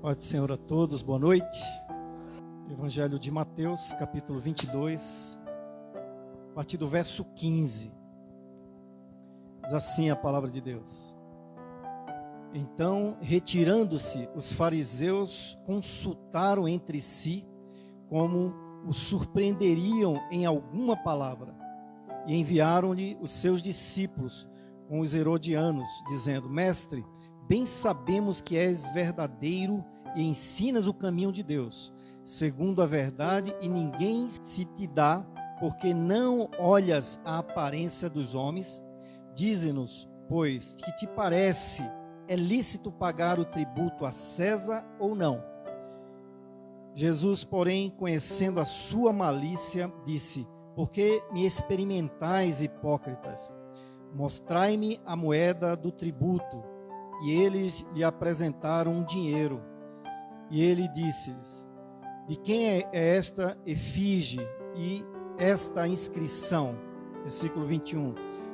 Paz do Senhor a todos, boa noite. Evangelho de Mateus, capítulo 22, a partir do verso 15. Diz assim a palavra de Deus. Então, retirando-se, os fariseus consultaram entre si como o surpreenderiam em alguma palavra, e enviaram-lhe os seus discípulos com os herodianos, dizendo: Mestre, bem sabemos que és verdadeiro e ensinas o caminho de Deus, segundo a verdade, e ninguém se te dá, porque não olhas a aparência dos homens. Dize-nos, pois, que te parece, é lícito pagar o tributo a César ou não? Jesus, porém, conhecendo a sua malícia, disse: Por que me experimentais, hipócritas? Mostrai-me a moeda do tributo. E eles lhe apresentaram um dinheiro. E ele disse-lhes: De quem é esta efígie e esta inscrição? Versículo 21.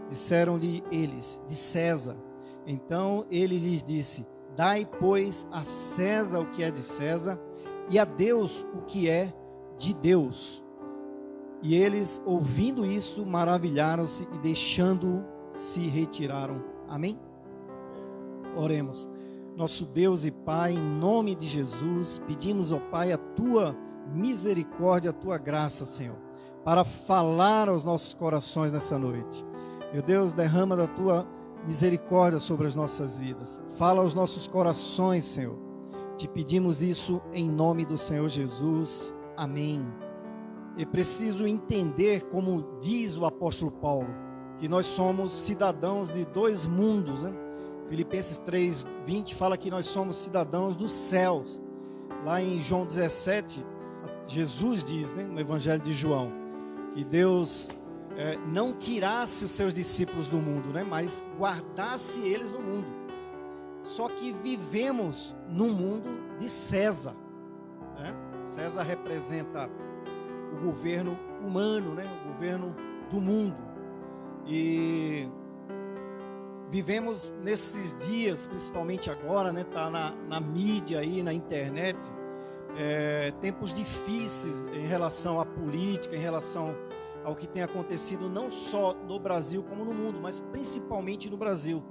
Disseram-lhe eles: De César. Então ele lhes disse: Dai, pois, a César o que é de César, e a Deus o que é de Deus. E eles, ouvindo isso, maravilharam-se e, deixando-o, se retiraram. Amém? Oremos. Nosso Deus e Pai, em nome de Jesus, pedimos, ó Pai, a Tua misericórdia, a Tua graça, Senhor, para falar aos nossos corações nessa noite. Meu Deus, derrama da Tua misericórdia sobre as nossas vidas. Fala aos nossos corações, Senhor. Te pedimos isso em nome do Senhor Jesus. Amém. É preciso entender, como diz o apóstolo Paulo, que nós somos cidadãos de dois mundos, né? Filipenses 3:20 fala que nós somos cidadãos dos céus. Lá em João 17, Jesus diz, né, no Evangelho de João, que Deus não tirasse os seus discípulos do mundo, né, mas guardasse eles no mundo. Só que vivemos no mundo de César, né? César representa o governo humano, né, o governo do mundo. E vivemos nesses dias, principalmente agora, né? Tá na mídia aí, na internet, tempos difíceis em relação à política, em relação ao que tem acontecido não só no Brasil como no mundo, mas principalmente no Brasil.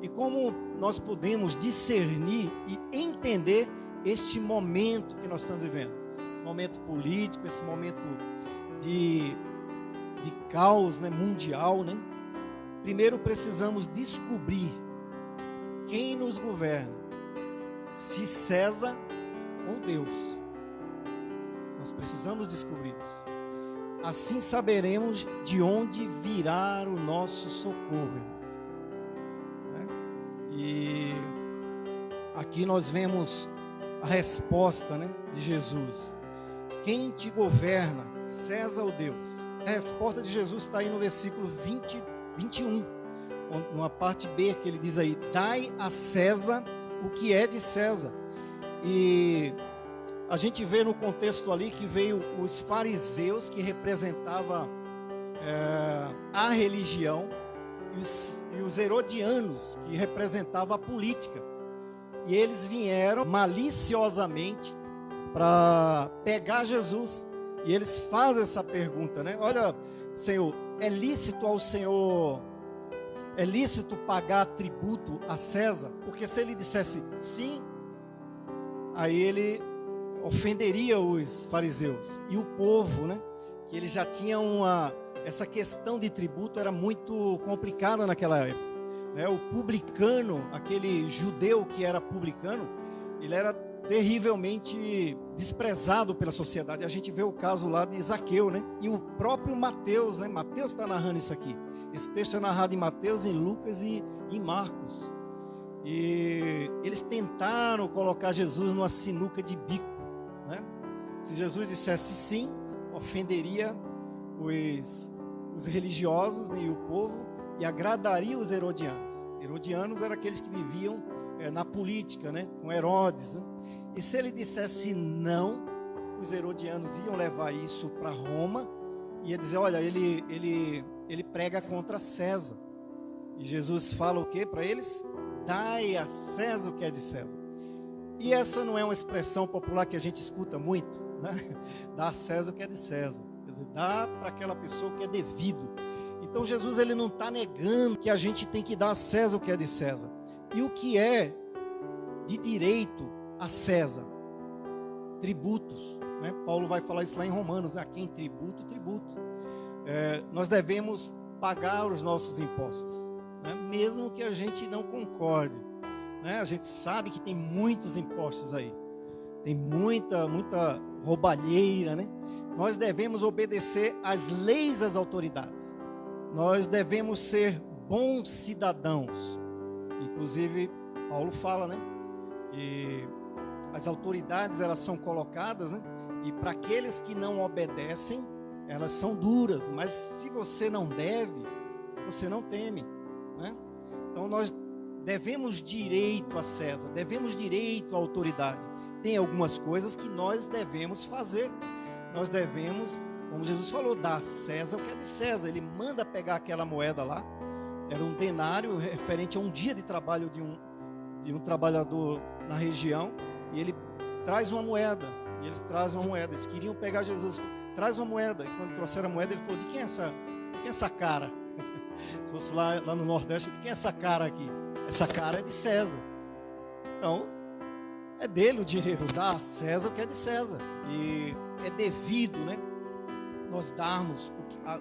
E como nós podemos discernir e entender este momento que nós estamos vivendo, esse momento político, esse momento de caos, né, mundial, né? Primeiro precisamos descobrir quem nos governa, se César ou Deus. Nós precisamos descobrir isso. Assim saberemos de onde virá o nosso socorro, irmãos. E aqui nós vemos a resposta, né, de Jesus. Quem te governa, César ou Deus? A resposta de Jesus está aí no versículo 21, numa parte B, que ele diz aí: Dai a César o que é de César. E a gente vê no contexto ali que veio os fariseus, que representavam a religião, e os herodianos, que representavam a política. E eles vieram maliciosamente para pegar Jesus. E eles fazem essa pergunta, né? Olha, Senhor, é lícito ao Senhor, é lícito pagar tributo a César? Porque se ele dissesse sim, aí ele ofenderia os fariseus e o povo, né? Que eles já tinham essa questão de tributo era muito complicada naquela época, né? O publicano, aquele judeu que era publicano, ele era terrivelmente desprezado pela sociedade. A gente vê o caso lá de Zaqueu, né? E o próprio Mateus, né? Mateus está narrando isso aqui. Esse texto é narrado em Mateus, em Lucas e em Marcos. E eles tentaram colocar Jesus numa sinuca de bico, né? Se Jesus dissesse sim, ofenderia os religiosos, né, e o povo, e agradaria os herodianos. Herodianos eram aqueles que viviam na política, né, com Herodes, né? E se ele dissesse não, os herodianos iam levar isso para Roma e ia dizer: olha, ele prega contra César. E Jesus fala o que para eles? Dai a César o que é de César. E essa não é uma expressão popular que a gente escuta muito, né? Dá a César o que é de César. Quer dizer, dá para aquela pessoa o que é devido. Então Jesus, ele não está negando que a gente tem que dar a César o que é de César. E o que é de direito a César? Tributos, né? Paulo vai falar isso lá em Romanos, né? A quem tributo, tributo. Nós devemos pagar os nossos impostos, né? Mesmo que a gente não concorde, né? A gente sabe que tem muitos impostos aí, tem muita roubalheira, né? Nós devemos obedecer às leis das autoridades, nós devemos ser bons cidadãos. Inclusive Paulo fala, né, que as autoridades, elas são colocadas, né, e para aqueles que não obedecem, elas são duras, mas se você não deve, você não teme, né? Então nós devemos direito a César, devemos direito à autoridade. Tem algumas coisas que nós devemos fazer. Nós devemos, como Jesus falou, dar a César o que é de César. Ele manda pegar aquela moeda lá, era um denário referente a um dia de trabalho de um trabalhador na região, e ele traz uma moeda, e eles trazem uma moeda. Eles queriam pegar Jesus, traz uma moeda, e quando trouxeram a moeda, ele falou: de quem é essa cara? Se fosse lá no Nordeste, de quem é essa cara aqui? Essa cara é de César. Então, é dele o dinheiro, dá a César o que é de César. E é devido, né, nós darmos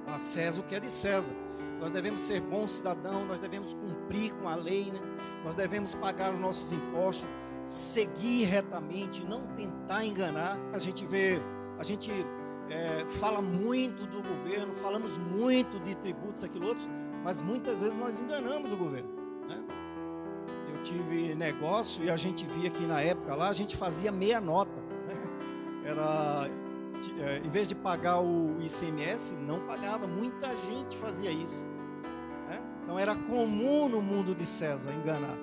a César o que é de César. Nós devemos ser bons cidadãos, nós devemos cumprir com a lei, né? Nós devemos pagar os nossos impostos, seguir retamente, não tentar enganar. A gente fala muito do governo, falamos muito de tributos, aquilo outro, mas muitas vezes nós enganamos o governo, né? Eu tive negócio e a gente via que na época lá a gente fazia meia nota, né? Em vez de pagar o ICMS, não pagava. Muita gente fazia isso, né? Então era comum no mundo de César enganar,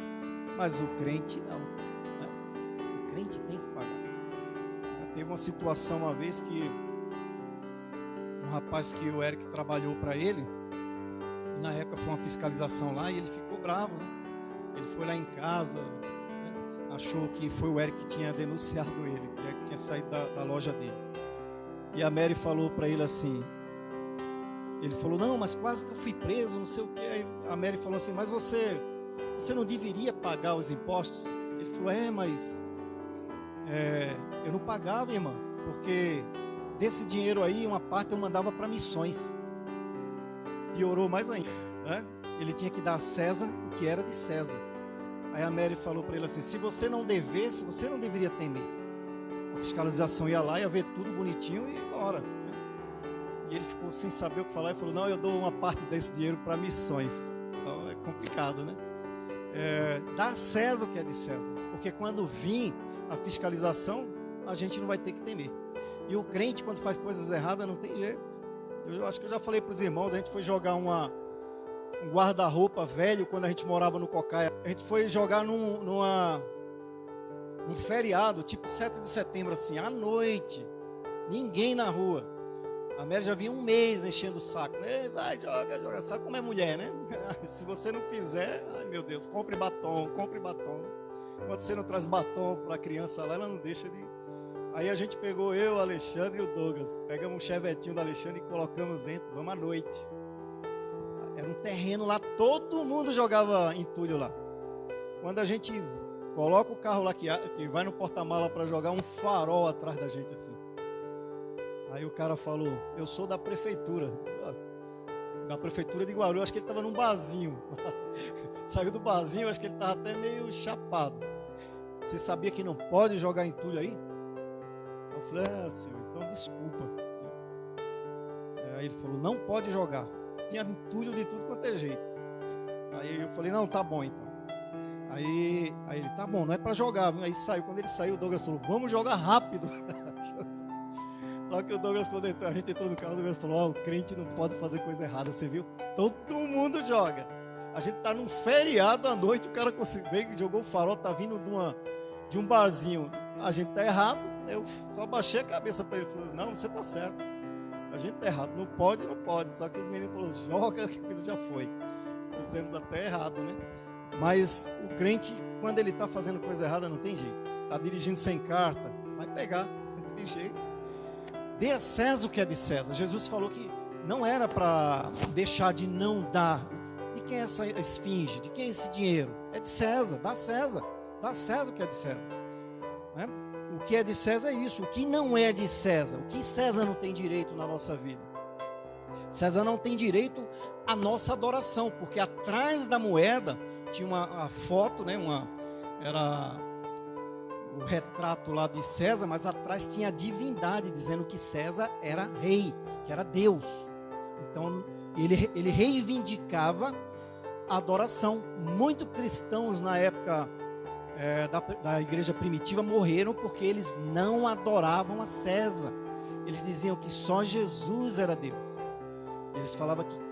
mas o crente não, né? O crente tem que pagar. Teve uma situação uma vez que um rapaz que o Eric trabalhou para ele, e na época foi uma fiscalização lá, e ele ficou bravo, né? Ele foi lá em casa, né? Achou que foi o Eric que tinha denunciado ele, que o Eric tinha saído da loja dele. E a Mary falou para ele assim, ele falou: não, mas quase que eu fui preso, não sei o que. Aí a Mary falou assim: mas você não deveria pagar os impostos? Ele falou: mas eu não pagava, irmã, porque desse dinheiro aí, uma parte eu mandava para missões. Piorou mais ainda, né? Ele tinha que dar a César o que era de César. Aí a Mary falou para ele assim: se você não devesse, você não deveria temer. A fiscalização ia lá, ia ver tudo bonitinho e ia embora, né? E ele ficou sem saber o que falar e falou: não, eu dou uma parte desse dinheiro para missões. Então é complicado, né? Dá a César o que é de César, porque quando vir a fiscalização, a gente não vai ter que temer. E o crente, quando faz coisas erradas, não tem jeito. Eu acho que eu já falei para os irmãos, a gente foi jogar um guarda-roupa velho quando a gente morava no Cocaia. A gente foi jogar num feriado, tipo 7 de setembro, assim, à noite. Ninguém na rua. A Mary já vinha um mês enchendo o saco. Vai, joga. Sabe como é mulher, né? Se você não fizer, ai meu Deus, compre batom. Quando você não traz batom para a criança lá, ela não deixa de... Aí a gente pegou, eu, o Alexandre e o Douglas. Pegamos um chevetinho do Alexandre e colocamos dentro. Vamos à noite. Era um terreno lá, todo mundo jogava entulho lá. Quando a gente coloca o carro lá que vai no porta-mala para jogar, um farol atrás da gente assim. Aí o cara falou: eu sou da prefeitura. Da prefeitura de Guarulhos. Acho que ele estava num barzinho. Saiu do barzinho, acho que ele estava até meio chapado. Você sabia que não pode jogar entulho aí? Eu falei: senhor, então desculpa. Aí ele falou: não pode jogar. Tinha entulho de tudo quanto é jeito. Aí eu falei: não, tá bom então. Aí ele: tá bom, não é pra jogar, viu? Aí saiu. Quando ele saiu, o Douglas falou: vamos jogar rápido. Só que o Douglas, quando a gente entrou no carro, o Douglas falou: o crente não pode fazer coisa errada, você viu? Todo mundo joga. A gente tá num feriado à noite, o cara veio, jogou o farol, tá vindo de um barzinho. A gente tá errado. Eu só abaixei a cabeça para ele e falei: não, você tá certo. A gente tá errado, não pode. Só que os meninos falaram: joga, que aquilo já foi. Fizemos até errado, né? Mas o crente, quando ele está fazendo coisa errada, não tem jeito. Está dirigindo sem carta, vai pegar, não tem jeito. Dê a César o que é de César. Jesus falou que não era para deixar de não dar. De quem é essa esfinge? De quem é esse dinheiro? É de César, dá a César. Dá a César o que é de César. Né? O que é de César é isso. O que não é de César? O que César não tem direito na nossa vida? César não tem direito à nossa adoração, porque atrás da moeda tinha a foto, né? Era o retrato lá de César, mas atrás tinha a divindade, dizendo que César era rei, que era Deus. Então, ele reivindicava a adoração. Muitos cristãos na época da igreja primitiva morreram porque eles não adoravam a César. Eles diziam que só Jesus era Deus. Eles falavam que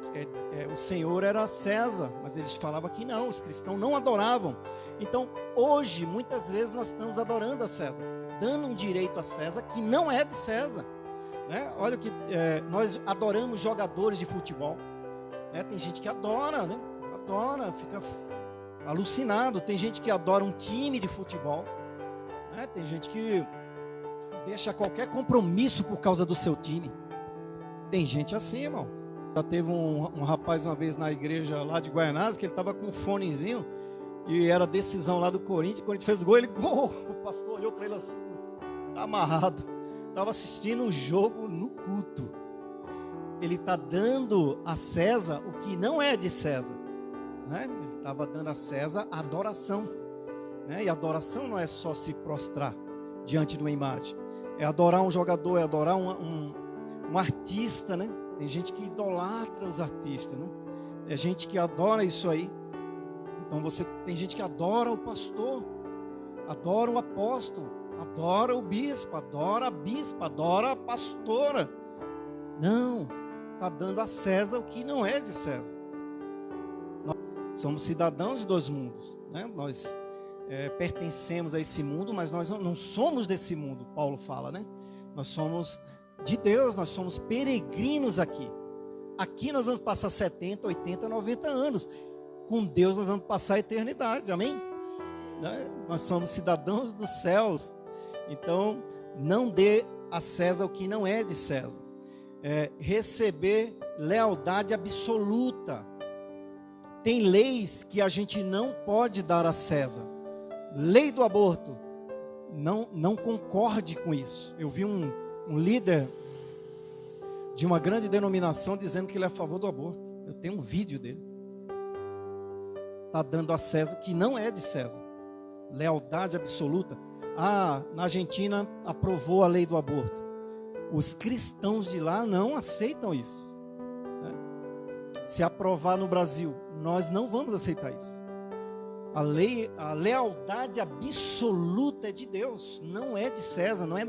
o Senhor era César, mas eles falavam que não, os cristãos não adoravam. Então, hoje, muitas vezes nós estamos adorando a César, dando um direito a César que não é de César. Né? Olha que nós adoramos jogadores de futebol. Né? Tem gente que adora, né? Adora, fica alucinado. Tem gente que adora um time de futebol. Né? Tem gente que deixa qualquer compromisso por causa do seu time. Tem gente assim, irmãos. Já teve um rapaz uma vez na igreja lá de Guaianazes, que ele estava com um fonezinho e era decisão lá do Corinthians. O Corinthians fez gol, ele gol. O pastor olhou para ele assim, tá amarrado. Estava assistindo um jogo no culto. Ele está dando a César o que não é de César. Né? Ele estava dando a César a adoração. Né? E adoração não é só se prostrar diante de uma imagem. É adorar um jogador, é adorar um artista, né? Tem gente que idolatra os artistas, né? É gente que adora isso aí. Então tem gente que adora o pastor, adora o apóstolo, adora o bispo, adora a bispa, adora a pastora. Não, está dando a César o que não é de César. Nós somos cidadãos de dois mundos, né? Nós pertencemos a esse mundo, mas nós não somos desse mundo, Paulo fala, né? Nós somos de Deus, nós somos peregrinos aqui. Aqui nós vamos passar 70, 80, 90 anos. Com Deus nós vamos passar a eternidade, amém? Nós somos cidadãos dos céus. Então, não dê a César o que não é de César. Receber lealdade absoluta. Tem leis que a gente não pode dar a César. Lei do aborto. Não concorde com isso. Eu vi um líder de uma grande denominação dizendo que ele é a favor do aborto. Eu tenho um vídeo dele. Está dando a César o que não é de César. Lealdade absoluta. Na Argentina aprovou a lei do aborto. Os cristãos de lá não aceitam isso. Né? Se aprovar no Brasil, nós não vamos aceitar isso. A lealdade absoluta é de Deus, não é de César, não é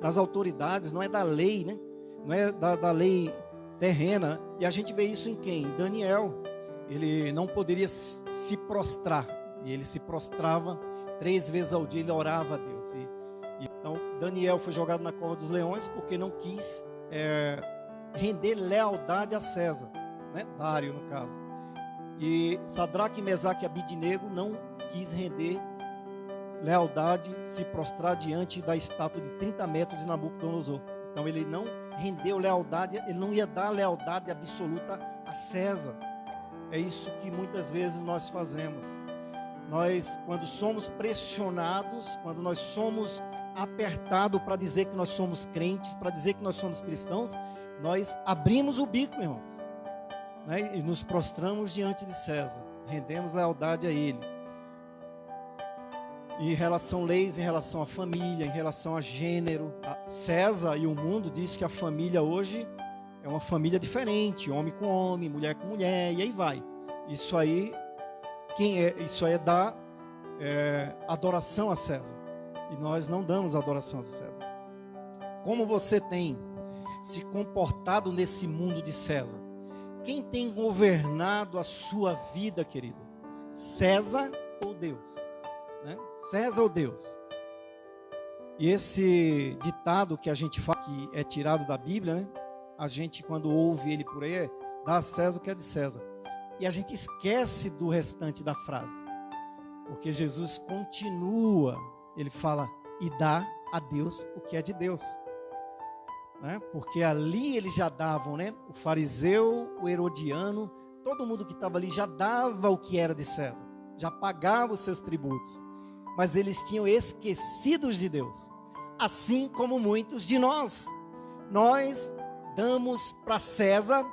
das autoridades, não é da lei, né? Não é da lei terrena. E a gente vê isso em quem? Em Daniel. Ele não poderia se prostrar, e ele se prostrava 3 vezes ao dia, ele orava a Deus. Então Daniel foi jogado na cova dos leões porque não quis render lealdade a César, né? Dário no caso. E Sadraque, Mesaque e Abidnego não quis render lealdade, se prostrar diante da estátua de 30 metros de Nabucodonosor. Então ele não rendeu lealdade, ele não ia dar lealdade absoluta a César. É isso que muitas vezes nós fazemos. Nós, quando somos pressionados, quando nós somos apertados para dizer que nós somos crentes, para dizer que nós somos cristãos, nós abrimos o bico, irmãos. Né? E nos prostramos diante de César, rendemos lealdade a ele. Em relação a leis, em relação à família, em relação a gênero, César e o mundo diz que a família hoje é uma família diferente, homem com homem, mulher com mulher, e aí vai. Isso aí, isso aí é dar adoração a César. E nós não damos adoração a César. Como você tem se comportado nesse mundo de César? Quem tem governado a sua vida, querido? César ou Deus? Né? César ou Deus? E esse ditado que a gente fala, que é tirado da Bíblia, né? A gente, quando ouve ele por aí, dá a César o que é de César. E a gente esquece do restante da frase. Porque Jesus continua ele fala, e dá a Deus o que é de Deus. Né? Porque ali eles já davam, né? O fariseu, o herodiano, todo mundo que estava ali já dava o que era de César, já pagava os seus tributos, mas eles tinham esquecidos de Deus, assim como muitos de nós. Nós damos para César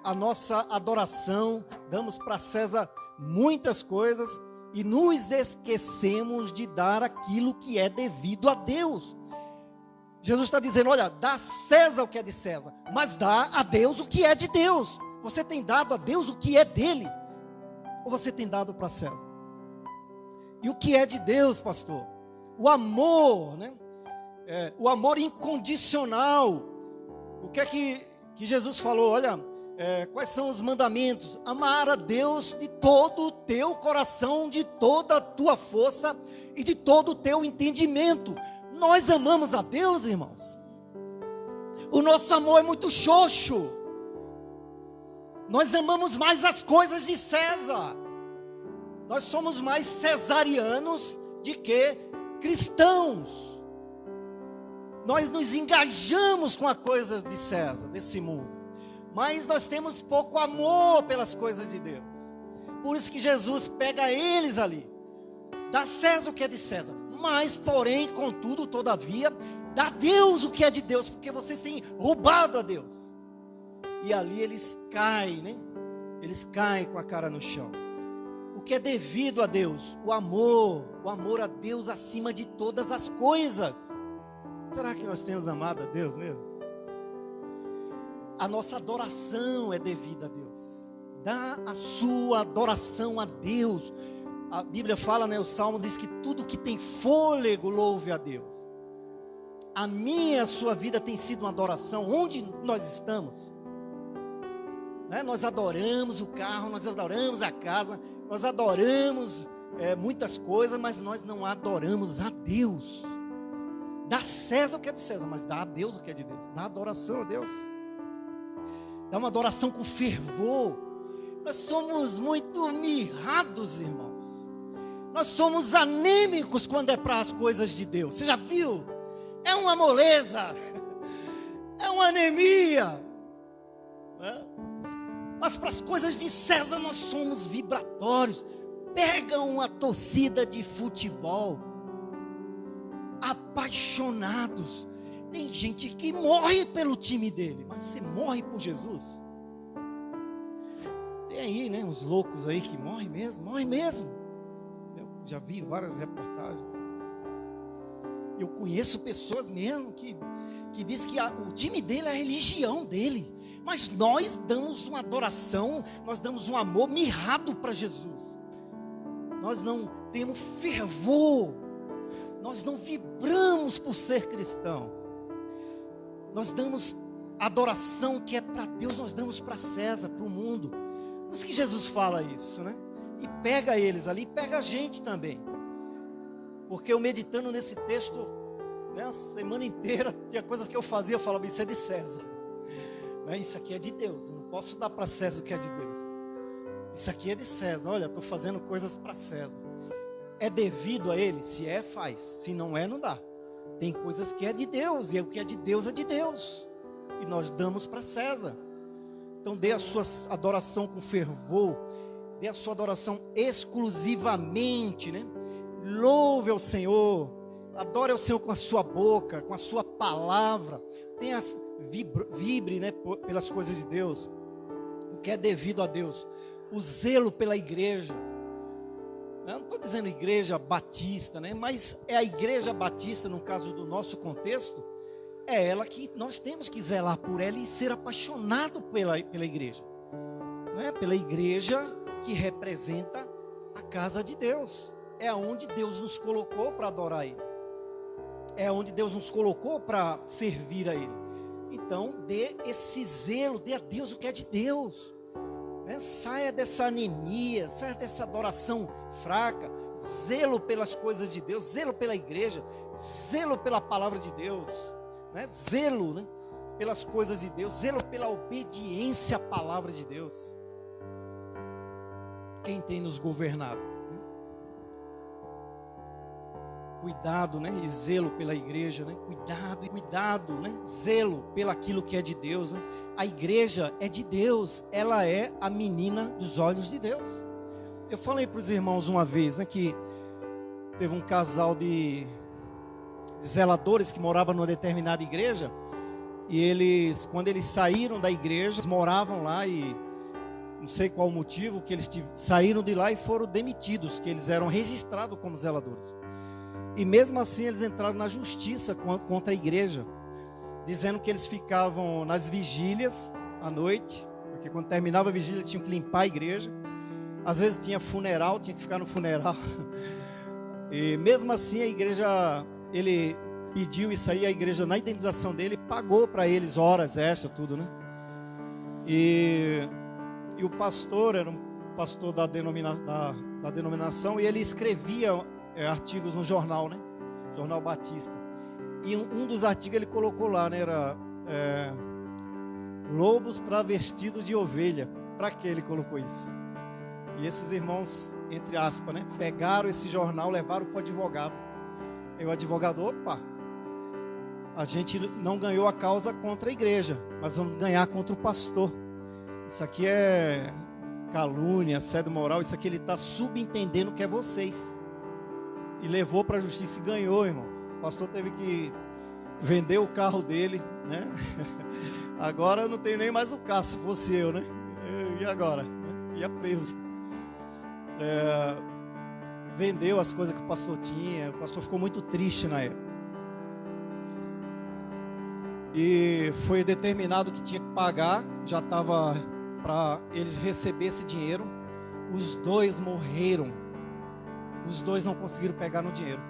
a nossa adoração, damos para César muitas coisas e nos esquecemos de dar aquilo que é devido a Deus. Jesus está dizendo, olha, dá a César o que é de César, mas dá a Deus o que é de Deus. Você tem dado a Deus o que é dele? Ou você tem dado para César? E o que é de Deus, pastor? O amor, né? O amor incondicional. O que é que Jesus falou? Olha, quais são os mandamentos? Amar a Deus de todo o teu coração, de toda a tua força e de todo o teu entendimento. Nós amamos a Deus, irmãos. O nosso amor é muito xoxo. Nós amamos mais as coisas de César. Nós somos mais cesarianos do que cristãos. Nós nos engajamos com as coisas de César, desse mundo. Mas nós temos pouco amor pelas coisas de Deus. Por isso que Jesus pega eles ali. Dá a César o que é de César. Mas, porém, contudo, todavia, dá a Deus o que é de Deus, porque vocês têm roubado a Deus. E ali eles caem, né? Eles caem com a cara no chão. O que é devido a Deus? O amor a Deus acima de todas as coisas. Será que nós temos amado a Deus mesmo? A nossa adoração é devida a Deus. Dá a sua adoração a Deus. A Bíblia fala, né, o Salmo diz que tudo que tem fôlego louve a Deus. A minha, a sua vida tem sido uma adoração. Onde nós estamos? Né? Nós adoramos o carro, nós adoramos a casa, nós adoramos muitas coisas, mas nós não adoramos a Deus. Dá a César o que é de César, mas dá a Deus o que é de Deus. Dá adoração a Deus. Dá uma adoração com fervor. Nós somos muito mirrados, irmãos. Nós somos anêmicos quando é para as coisas de Deus. Você já viu? É uma moleza. É uma anemia. Mas para as coisas de César nós somos vibratórios. Pega uma torcida de futebol. Apaixonados. Tem gente que morre pelo time dele. Mas você morre por Jesus? Tem aí, né, uns loucos aí que morrem mesmo. Eu já vi várias reportagens. Eu conheço pessoas mesmo que diz que o time dele é a religião dele. Mas nós damos uma adoração, nós damos um amor mirrado para Jesus. Nós não temos fervor. Nós não vibramos por ser cristão. Nós damos adoração que é para Deus, nós damos para César, para o mundo. Por isso que Jesus fala isso, né? E pega eles ali, pega a gente também. Porque eu meditando nesse texto, né, a semana inteira, tinha coisas que eu fazia, eu falava, isso é de César. Isso aqui é de Deus, eu não posso dar para César o que é de Deus. Isso aqui é de César, olha, estou fazendo coisas para César. É devido a ele? Se é, faz. Se não é, não dá. Tem coisas que é de Deus, e o que é de Deus é de Deus. E nós damos para César. Então dê a sua adoração com fervor. Dê a sua adoração exclusivamente, né? Louve ao Senhor. Adore ao Senhor com a sua boca, com a sua palavra. Vibre, né, pelas coisas de Deus. O que é devido a Deus. O zelo pela igreja. Eu não estou dizendo igreja batista, né? Mas é a igreja batista, no caso do nosso contexto, é ela que nós temos que zelar por ela e ser apaixonado pela igreja, né? Pela igreja que representa a casa de Deus. É onde Deus nos colocou para adorar Ele. É onde Deus nos colocou para servir a Ele. Então, dê esse zelo, dê a Deus o que é de Deus. Saia dessa anemia, saia dessa adoração fraca, zelo pelas coisas de Deus, zelo pela igreja, zelo pela palavra de Deus, né? Zelo, né, pelas coisas de Deus, zelo pela obediência à palavra de Deus. Quem tem nos governado? cuidado, né? E zelo pela igreja, né? Cuidado, né? Zelo pelaquilo que é de Deus, né? A igreja é de Deus, ela é a menina dos olhos de Deus. Eu falei para os irmãos uma vez, né? Que teve um casal de zeladores que moravam numa determinada igreja. E eles, quando eles saíram da igreja, eles moravam lá e não sei qual o motivo, que eles saíram de lá e foram demitidos, que eles eram registrados como zeladores. E mesmo assim eles entraram na justiça contra a igreja, dizendo que eles ficavam nas vigílias à noite, porque quando terminava a vigília tinham que limpar a igreja. Às vezes tinha funeral, tinha que ficar no funeral. E mesmo assim a igreja, ele pediu isso aí, a igreja na indenização dele pagou para eles horas extras, tudo, né? E o pastor era um pastor da denominação, e ele escrevia artigos no jornal, né? Jornal Batista. E um dos artigos ele colocou lá, né? Era lobos travestidos de ovelha. Para que ele colocou isso? E esses irmãos, entre aspas, né? Pegaram esse jornal, levaram para o advogado. E o advogado, opa, a gente não ganhou a causa contra a igreja, mas vamos ganhar contra o pastor. Isso aqui é calúnia, assédio moral. Isso aqui ele está subentendendo que é vocês. E levou para a justiça e ganhou, irmãos. O pastor teve que vender o carro dele, né? Agora eu não tenho nem mais o carro, se fosse eu, né? E agora? Ia preso. Vendeu as coisas que o pastor tinha. O pastor ficou muito triste na época. E foi determinado que tinha que pagar. Já estava para eles receber esse dinheiro. Os dois morreram. Os dois não conseguiram pegar no dinheiro.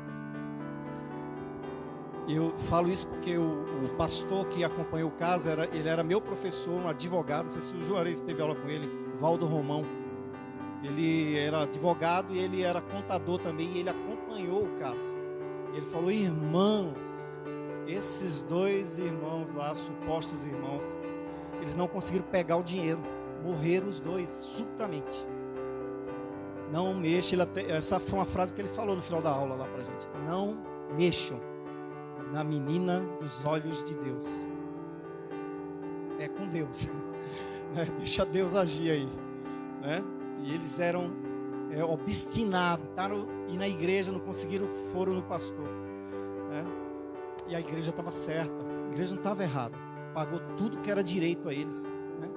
Eu falo isso porque o pastor que acompanhou o caso, ele era meu professor, um advogado. Não sei se o Juarez teve aula com ele, Valdo Romão. Ele era advogado e ele era contador também, e ele acompanhou o caso. Ele falou: irmãos, esses dois irmãos lá, supostos irmãos, eles não conseguiram pegar o dinheiro. Morreram os dois, subitamente. Não mexa, essa foi uma frase que ele falou no final da aula lá pra gente. Não mexam na menina dos olhos de Deus. É com Deus. Deixa Deus agir aí, né? E eles eram obstinados, tentaram ir na igreja, não conseguiram, foram no pastor, né? E a igreja estava certa, a igreja não estava errada, pagou tudo que era direito a eles, né?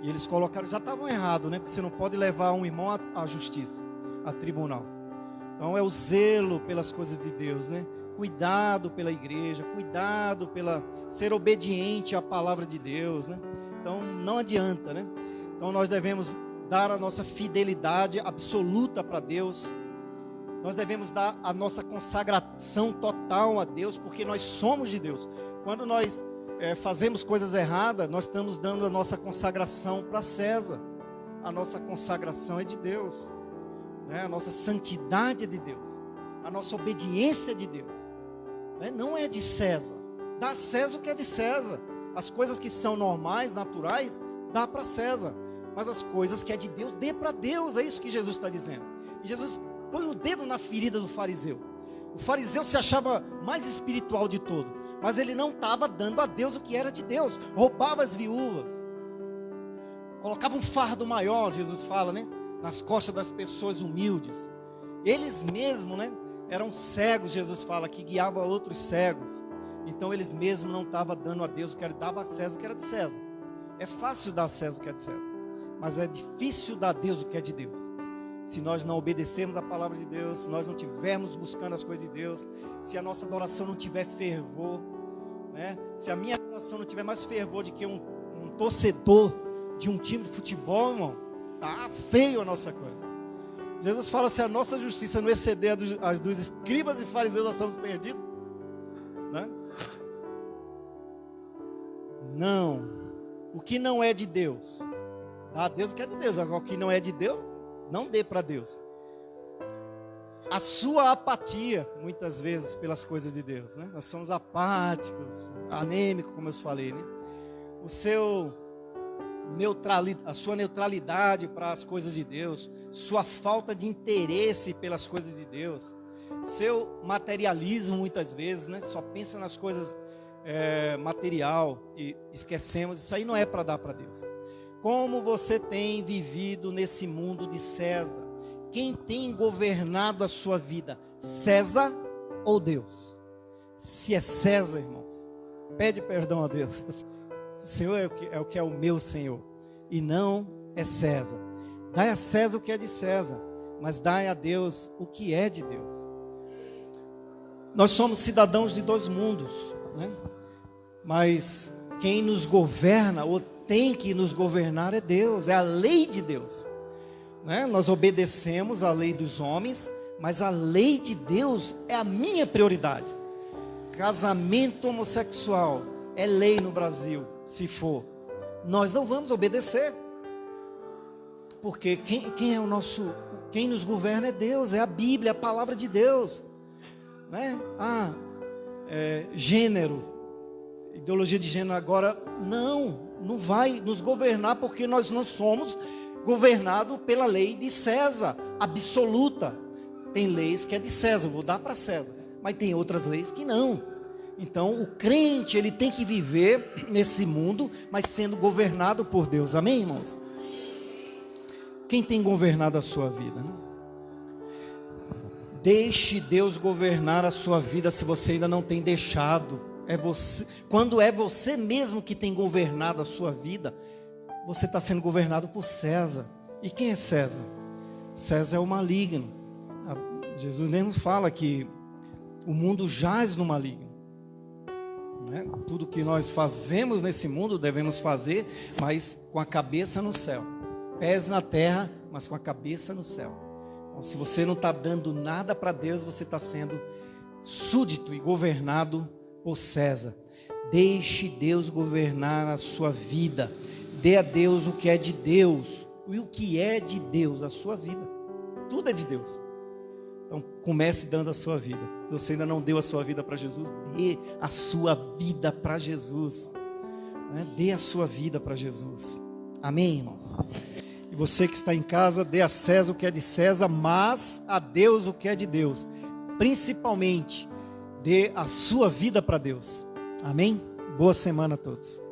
E eles colocaram, já estavam errados, né? Porque você não pode levar um irmão à justiça, a tribunal. Então é o zelo pelas coisas de Deus, né? Cuidado pela igreja, cuidado pela ser obediente à palavra de Deus, né? Então não adianta, né? Então nós devemos dar a nossa fidelidade absoluta para Deus. Nós devemos dar a nossa consagração total a Deus, porque nós somos de Deus. Quando nós fazemos coisas erradas, nós estamos dando a nossa consagração para César. A nossa consagração é de Deus, né? A nossa santidade é de Deus, a nossa obediência é de Deus, né? Não é de César. Dá a César o que é de César. As coisas que são normais, naturais, dá para César. Mas as coisas que é de Deus, dê para Deus. É isso que Jesus está dizendo. E Jesus põe o dedo na ferida do fariseu. O fariseu se achava mais espiritual de todo, mas ele não estava dando a Deus o que era de Deus. Roubava as viúvas, colocava um fardo maior, Jesus fala, né? Nas costas das pessoas humildes. Eles mesmos, né? Eram cegos, Jesus fala, que guiava outros cegos. Então eles mesmos não estavam dando a Deus o que era, dava a César o que era de César. É fácil dar a César o que é de César, mas é difícil dar a Deus o que é de Deus. Se nós não obedecermos a palavra de Deus, se nós não estivermos buscando as coisas de Deus, se a nossa adoração não tiver fervor, né? Se a minha adoração não tiver mais fervor de que um torcedor de um time de futebol, irmão, tá feio a nossa coisa. Jesus fala: se a nossa justiça não exceder a dos escribas e fariseus, nós estamos perdidos, né? Não. O que não é de Deus, dá a Deus o que é de Deus. Agora, o que não é de Deus, não dê para Deus. A sua apatia, muitas vezes, pelas coisas de Deus, né? Nós somos apáticos, anêmicos, como eu falei, né? A sua neutralidade para as coisas de Deus, sua falta de interesse pelas coisas de Deus, Seu materialismo muitas vezes, né? Só pensa nas coisas material e esquecemos, isso aí não é para dar para Deus. Como você tem vivido nesse mundo de César? Quem tem governado a sua vida? César ou Deus? Se é César, irmãos, pede perdão a Deus. O Senhor é o que é o meu Senhor, e não é César. Dai a César o que é de César, mas dai a Deus o que é de Deus. Nós somos cidadãos de dois mundos, né? Mas quem nos governa, ou tem que nos governar, é Deus, é a lei de Deus, né? Nós obedecemos a lei dos homens, mas a lei de Deus é a minha prioridade. Casamento homossexual é lei no Brasil, se for, nós não vamos obedecer, porque quem é o nosso, quem nos governa é Deus, é a Bíblia, a palavra de Deus, né? Gênero, ideologia de gênero agora, não vai nos governar, porque nós não somos governados pela lei de César, absoluta. Tem leis que é de César, vou dar para César, mas tem outras leis que não. Então o crente, ele tem que viver nesse mundo, mas sendo governado por Deus, amém, irmãos? Quem tem governado a sua vida, né? Deixe Deus governar a sua vida, se você ainda não tem deixado. É você, quando é você mesmo que tem governado a sua vida, você está sendo governado por César. E quem é César? César é o maligno. Jesus mesmo fala que o mundo jaz no maligno, né? Tudo que nós fazemos nesse mundo devemos fazer, mas com a cabeça no céu, pés na terra, mas com a cabeça no céu. Então, se você não está dando nada para Deus, você está sendo súdito e governado por César. Deixe Deus governar a sua vida. Dê a Deus o que é de Deus. E o que é de Deus? A sua vida. Tudo é de Deus. Então comece dando a sua vida. Se você ainda não deu a sua vida para Jesus, dê a sua vida para Jesus, né? Dê a sua vida para Jesus. Amém, irmãos? E você que está em casa, dê a César o que é de César, mas a Deus o que é de Deus. Principalmente, dê a sua vida para Deus. Amém? Boa semana a todos.